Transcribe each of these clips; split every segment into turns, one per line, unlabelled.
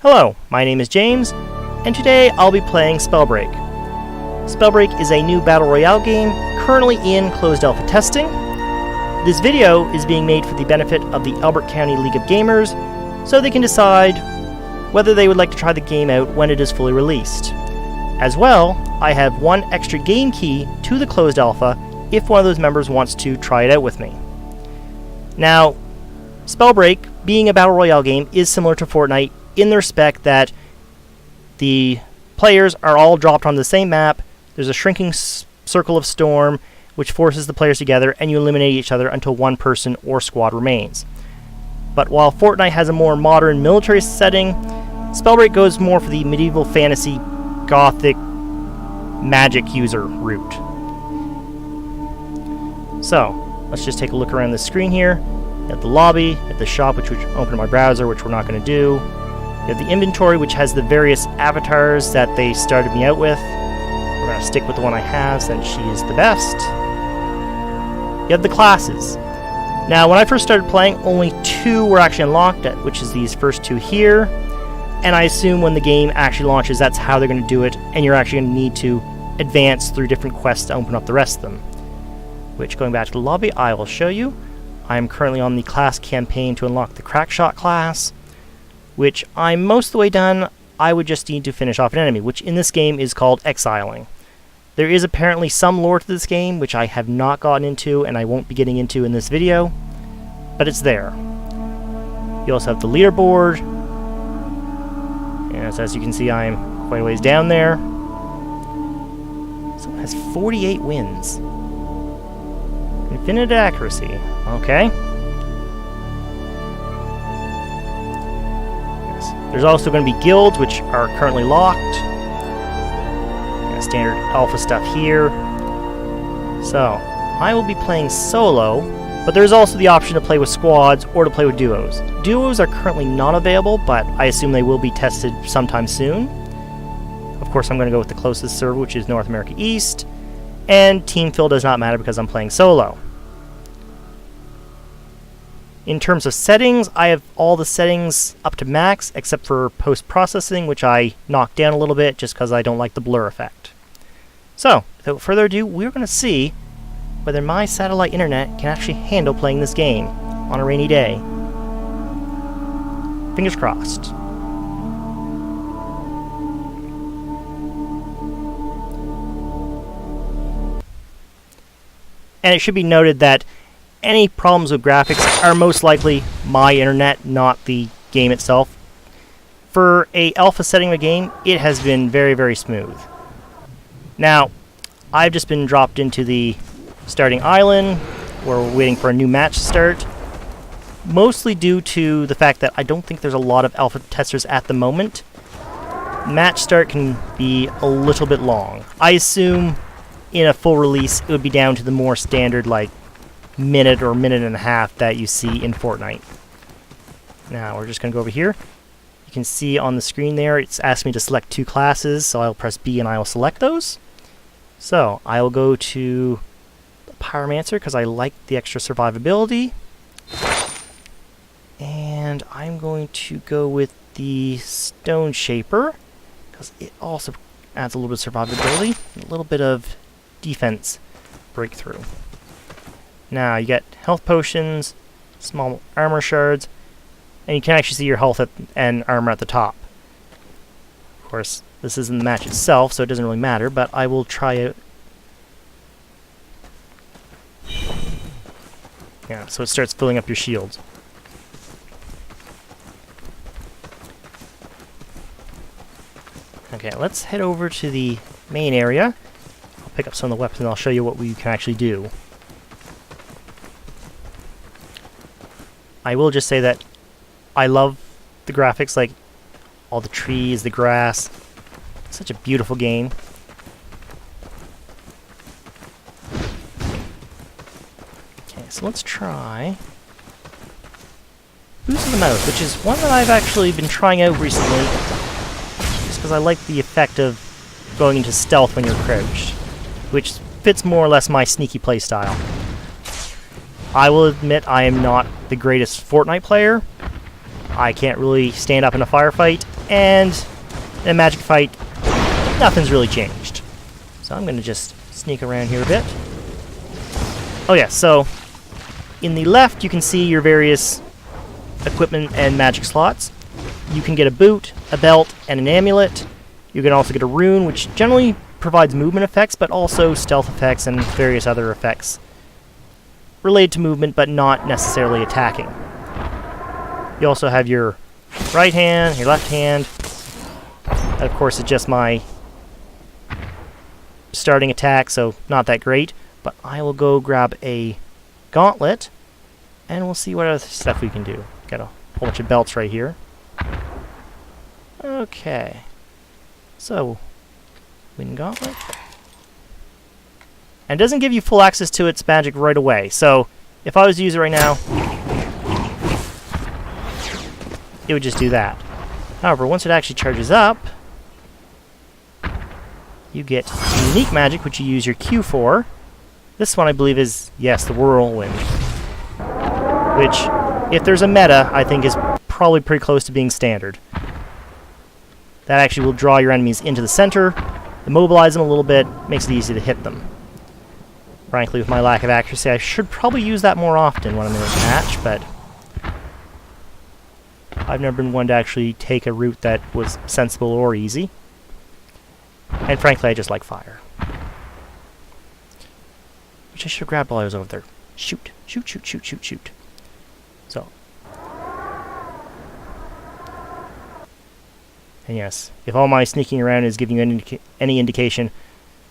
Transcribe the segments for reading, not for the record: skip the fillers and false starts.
Hello, my name is James, and today I'll be playing Spellbreak. Spellbreak is a new Battle Royale game currently in closed alpha testing. This video is being made for the benefit of the Elbert County League of Gamers, so they can decide whether they would like to try the game out when it is fully released. As well, I have one extra game key to the closed alpha if one of those members wants to try it out with me. Now, Spellbreak, being a Battle Royale game, is similar to Fortnite in the respect that the players are all dropped on the same map. There's a shrinking circle of storm which forces the players together, and you eliminate each other until one person or squad remains. But while Fortnite has a more modern military setting, Spellbreak goes more for the medieval fantasy gothic magic user route. So, let's just take a look around the screen here. At the lobby, at the shop, which would open my browser, which we're not going to do. You have the inventory, which has the various avatars that they started me out with. We're going to stick with the one I have since she is the best. You have the classes. Now, when I first started playing, only 2 were actually unlocked, which is these first 2 here. And I assume when the game actually launches, that's how they're going to do it, and you're actually going to need to advance through different quests to open up the rest of them. Which, going back to the lobby, I will show you. I am currently on the class campaign to unlock the Crackshot class, which I'm most of the way done. I would just need to finish off an enemy, which in this game is called exiling. There is apparently some lore to this game, which I have not gotten into and I won't be getting into in this video, but it's there. You also have the leaderboard, and as you can see, I'm quite a ways down there. Someone has 48 wins. Infinite accuracy. Okay. Yes. There's also going to be guilds, which are currently locked. Standard alpha stuff here. So, I will be playing solo, but there's also the option to play with squads or to play with duos. Duos are currently not available, but I assume they will be tested sometime soon. Of course, I'm going to go with the closest server, which is North America East, and team fill does not matter because I'm playing solo. In terms of settings, I have all the settings up to max, except for post-processing, which I knocked down a little bit just because I don't like the blur effect. So, without further ado, we're going to see whether my satellite internet can actually handle playing this game on a rainy day. Fingers crossed. And it should be noted that any problems with graphics are most likely my internet, not the game itself. For a alpha setting of a game, it has been very, very smooth. Now, I've just been dropped into the starting island, where we're waiting for a new match to start, mostly due to the fact that I don't think there's a lot of alpha testers at the moment. Match start can be a little bit long. I assume in a full release, it would be down to the more standard, like, minute or minute and a half that you see in Fortnite. Now we're just going to go over here. You can see on the screen there it's asked me to select 2 classes, so I'll press B and I will select those. So I will go to the Pyromancer because I like the extra survivability, and I'm going to go with the Stone Shaper because it also adds a little bit of survivability, a little bit of defense breakthrough. Now, you get health potions, small armor shards, and you can actually see your health and armor at the top. Of course, this isn't the match itself, so it doesn't really matter, but I will try it. Yeah, so it starts filling up your shields. Okay, let's head over to the main area. I'll pick up some of the weapons and I'll show you what we can actually do. I will just say that I love the graphics, like all the trees, the grass. It's such a beautiful game. Okay, so let's try Boost of the Mouse, which is one that I've actually been trying out recently, just because I like the effect of going into stealth when you're crouched, which fits more or less my sneaky play style. I will admit I am not the greatest Fortnite player. I can't really stand up in a firefight. And in a magic fight, nothing's really changed. So I'm going to just sneak around here a bit. Oh yeah, so in the left you can see your various equipment and magic slots. You can get a boot, a belt, and an amulet. You can also get a rune, which generally provides movement effects, but also stealth effects and various other effects related to movement, but not necessarily attacking. You also have your right hand, your left hand. That, of course, is just my starting attack, so not that great. But I will go grab a gauntlet, and we'll see what other stuff we can do. Got a whole bunch of belts right here. Okay. So, win gauntlet. And it doesn't give you full access to its magic right away. So, if I was to use it right now, it would just do that. However, once it actually charges up, you get unique magic, which you use your Q for. This one, I believe, is, yes, the Whirlwind. Which, if there's a meta, I think is probably pretty close to being standard. That actually will draw your enemies into the center, immobilize them a little bit, makes it easy to hit them. Frankly, with my lack of accuracy, I should probably use that more often when I'm in a match, but I've never been one to actually take a route that was sensible or easy. And frankly, I just like fire. Which I should have grabbed while I was over there. Shoot, shoot, shoot, shoot, shoot, shoot. So. And yes, if all my sneaking around is giving you any indication,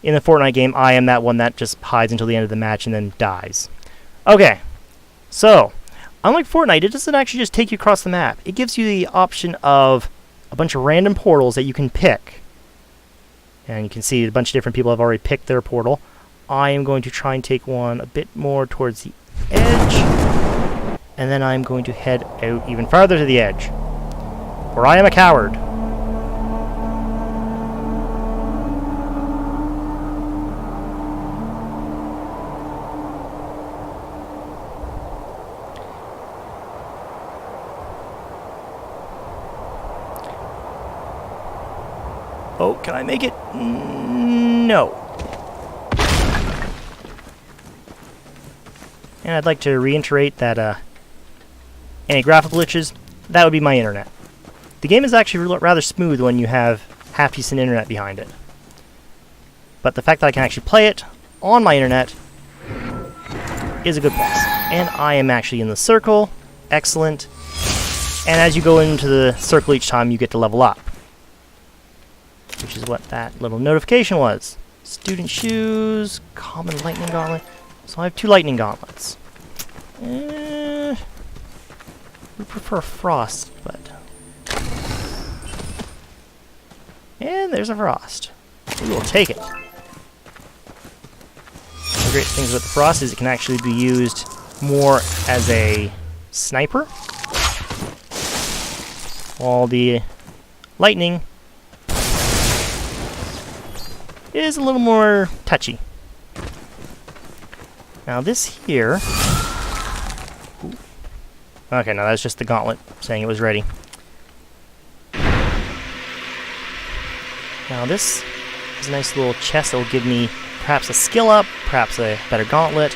in the Fortnite game, I am that one that just hides until the end of the match and then dies. Okay, so, unlike Fortnite, it doesn't actually just take you across the map. It gives you the option of a bunch of random portals that you can pick. And you can see a bunch of different people have already picked their portal. I am going to try and take one a bit more towards the edge. And then I'm going to head out even farther to the edge. For I am a coward. Oh, can I make it? No. And I'd like to reiterate that any graphical glitches, that would be my internet. The game is actually rather smooth when you have half-decent internet behind it. But the fact that I can actually play it on my internet is a good plus. And I am actually in the circle. Excellent. And as you go into the circle each time, you get to level up. Which is what that little notification was. Student shoes, common lightning gauntlet. So I have 2 lightning gauntlets. We prefer frost, but... And there's a frost. We will take it. The great things about the frost is it can actually be used more as a sniper. While the lightning is a little more touchy. Now this here... Ooh. Okay, now that's just the gauntlet saying it was ready. Now this is a nice little chest that will give me perhaps a skill up, perhaps a better gauntlet.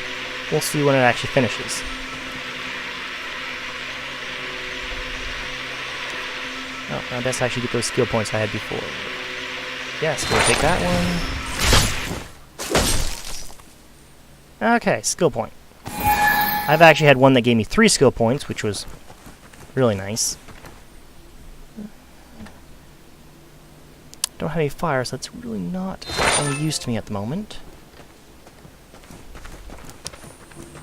We'll see when it actually finishes. Oh, I best actually get those skill points I had before. Yes, we'll take that one. Okay, skill point. I've actually had one that gave me 3 skill points, which was really nice. Don't have any fire, so that's really not any use to me at the moment.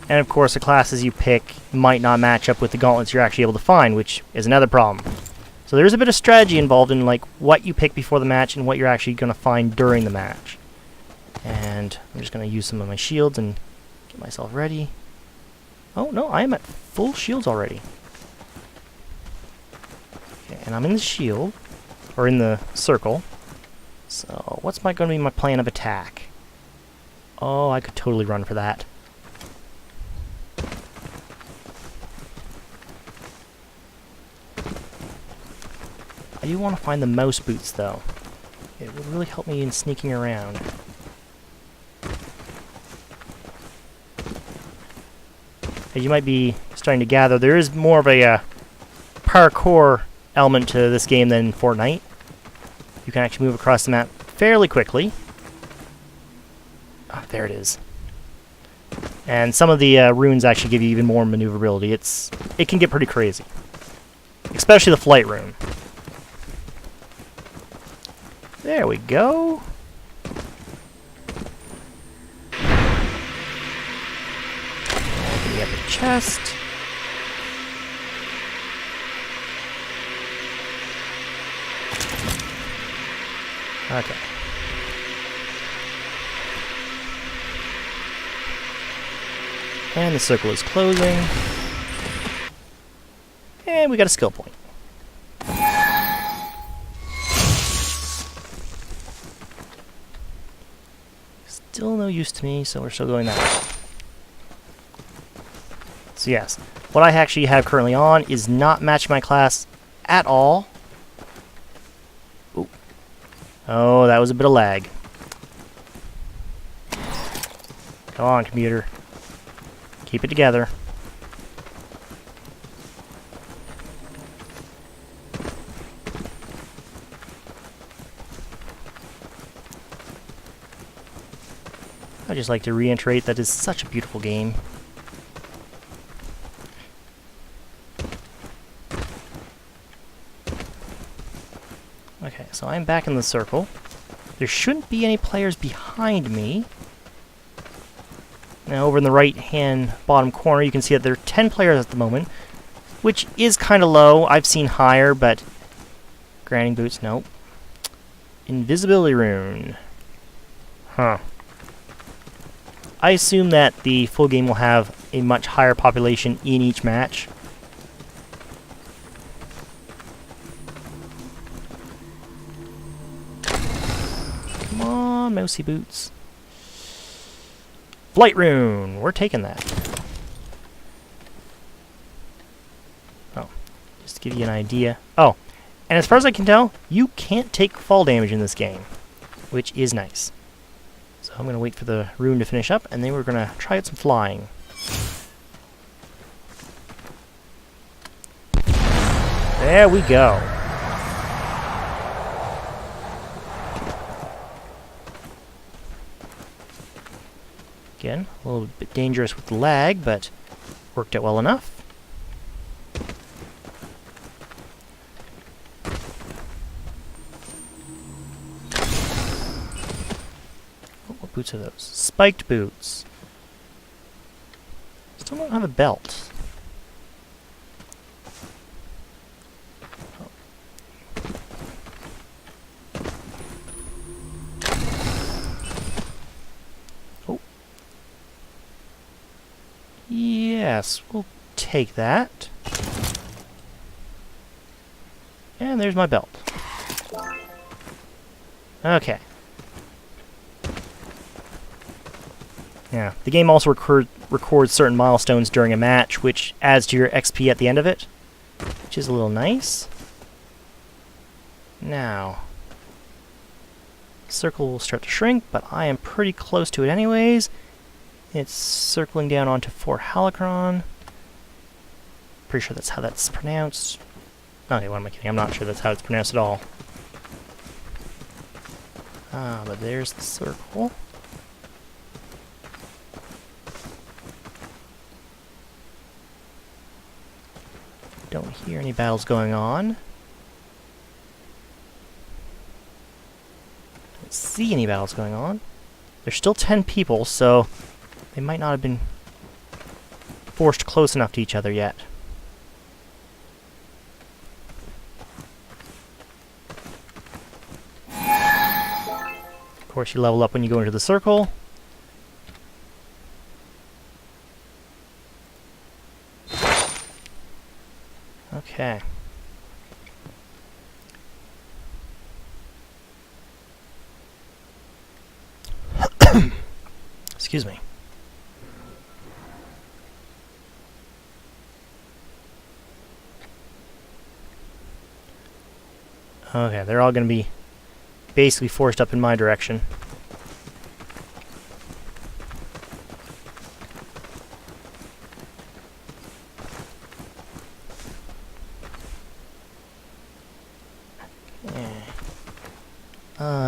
And of course, the classes you pick might not match up with the gauntlets you're actually able to find, which is another problem. So there's a bit of strategy involved in like what you pick before the match and what you're actually going to find during the match. And I'm just going to use some of my shields and get myself ready. Oh no, I am at full shields already. Okay, and I'm in the shield, or in the circle. So what's going to be my plan of attack? Oh, I could totally run for that. I do want to find the mouse boots, though. It would really help me in sneaking around. As you might be starting to gather, there is more of a parkour element to this game than Fortnite. You can actually move across the map fairly quickly. Oh, there it is. And some of the runes actually give you even more maneuverability. It can get pretty crazy. Especially the flight rune. There we go. Opening up the chest. Okay. And the circle is closing. And we got a skill point. Still no use to me, so we're still going that way. So yes, what I actually have currently on is not matching my class at all. Ooh. Oh, that was a bit of lag. Come on, computer. Keep it together. I'd just like to reiterate that it's such a beautiful game. Okay, so I'm back in the circle. There shouldn't be any players behind me. Now, over in the right-hand bottom corner, you can see that there are 10 players at the moment, which is kind of low. I've seen higher, but... Grinding boots, nope. Invisibility rune. Huh. I assume that the full game will have a much higher population in each match. Come on, mousy boots. Flight rune! We're taking that. Oh, just to give you an idea. Oh, and as far as I can tell, you can't take fall damage in this game, which is nice. So I'm going to wait for the rune to finish up, and then we're going to try out some flying. There we go. Again, a little bit dangerous with the lag, but worked out well enough. Oh, what boots are those? Spiked boots. Still don't have a belt. Yes, we'll take that. And there's my belt. Okay. Yeah, the game also records certain milestones during a match, which adds to your XP at the end of it, which is a little nice. Now, the circle will start to shrink, but I am pretty close to it anyways. It's circling down onto 4 Halocron. Pretty sure that's how that's pronounced. Okay, what am I kidding? I'm not sure that's how it's pronounced at all. Ah, but there's the circle. Don't hear any battles going on. Don't see any battles going on. There's still 10 people, so they might not have been forced close enough to each other yet. Of course, you level up when you go into the circle. Okay. Excuse me. Okay, they're all going to be basically forced up in my direction.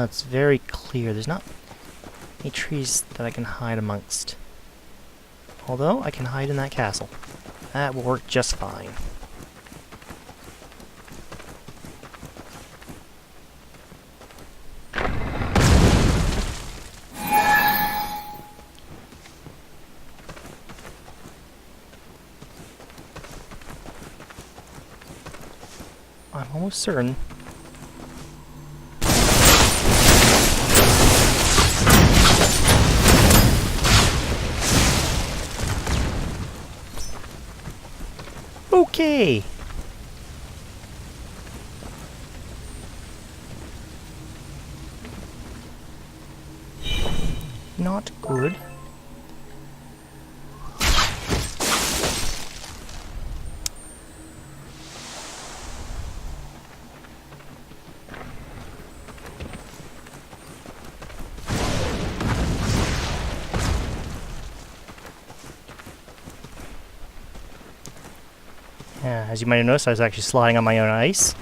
It's very clear. There's not any trees that I can hide amongst. Although, I can hide in that castle. That will work just fine. I'm almost certain. Okay. Not good. Yeah, as you might have noticed, I was actually sliding on my own ice.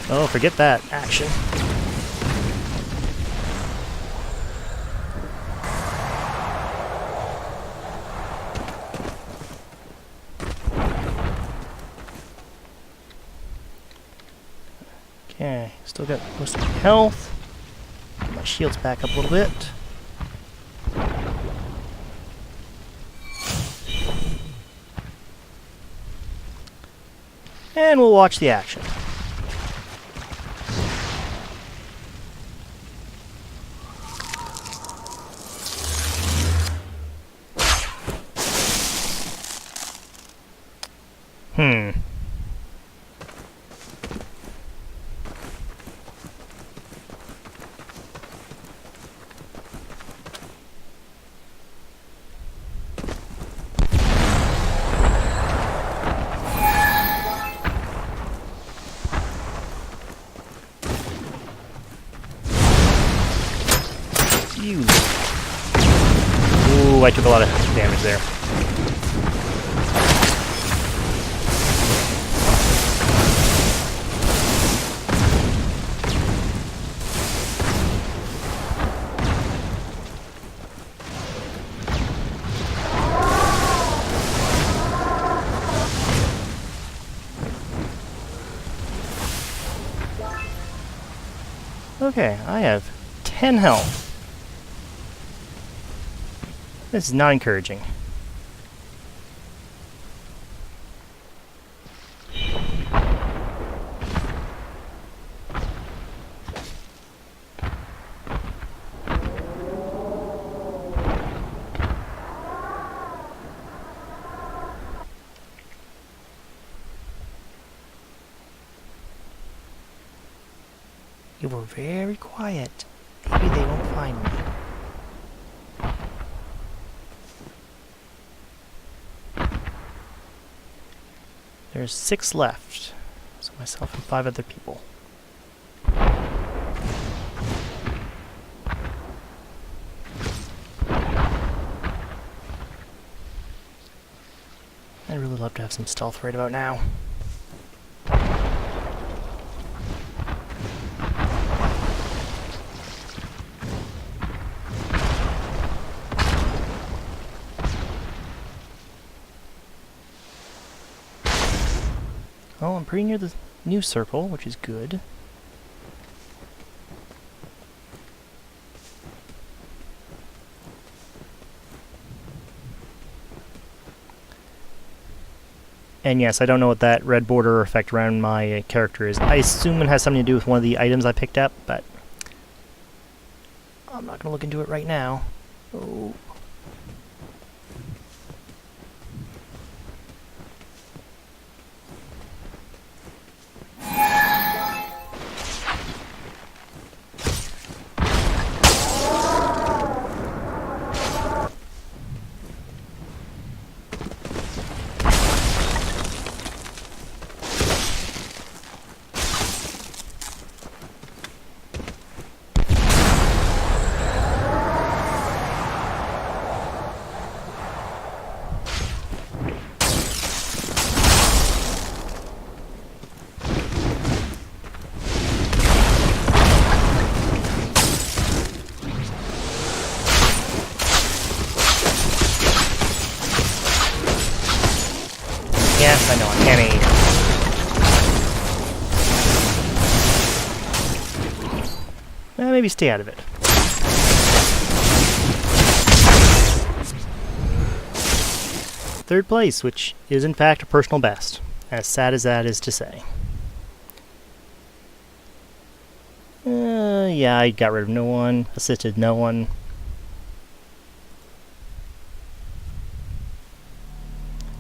Oh, forget that action. Okay, still got most of my health. Get my shields back up a little bit. And we'll watch the action. Ooh, I took a lot of damage there. Okay, I have 10 health. This is not encouraging. You were very quiet. Maybe they won't find me. There's 6 left. So myself and 5 other people. I'd really love to have some stealth right about now. Oh, I'm pretty near the new circle, which is good. And yes, I don't know what that red border effect around my character is. I assume it has something to do with one of the items I picked up, but I'm not going to look into it right now. Oh. Yes, I know, I can't aim. Maybe stay out of it. Third place, which is in fact a personal best, as sad as that is to say. Yeah, I got rid of no one, assisted no one.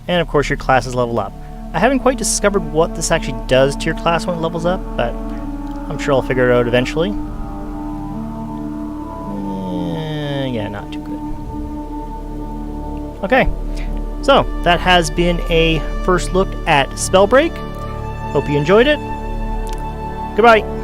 And of course your classes level up. I haven't quite discovered what this actually does to your class when it levels up, but I'm sure I'll figure it out eventually. Yeah, not too good. Okay, so that has been a first look at Spellbreak. Hope you enjoyed it. Goodbye.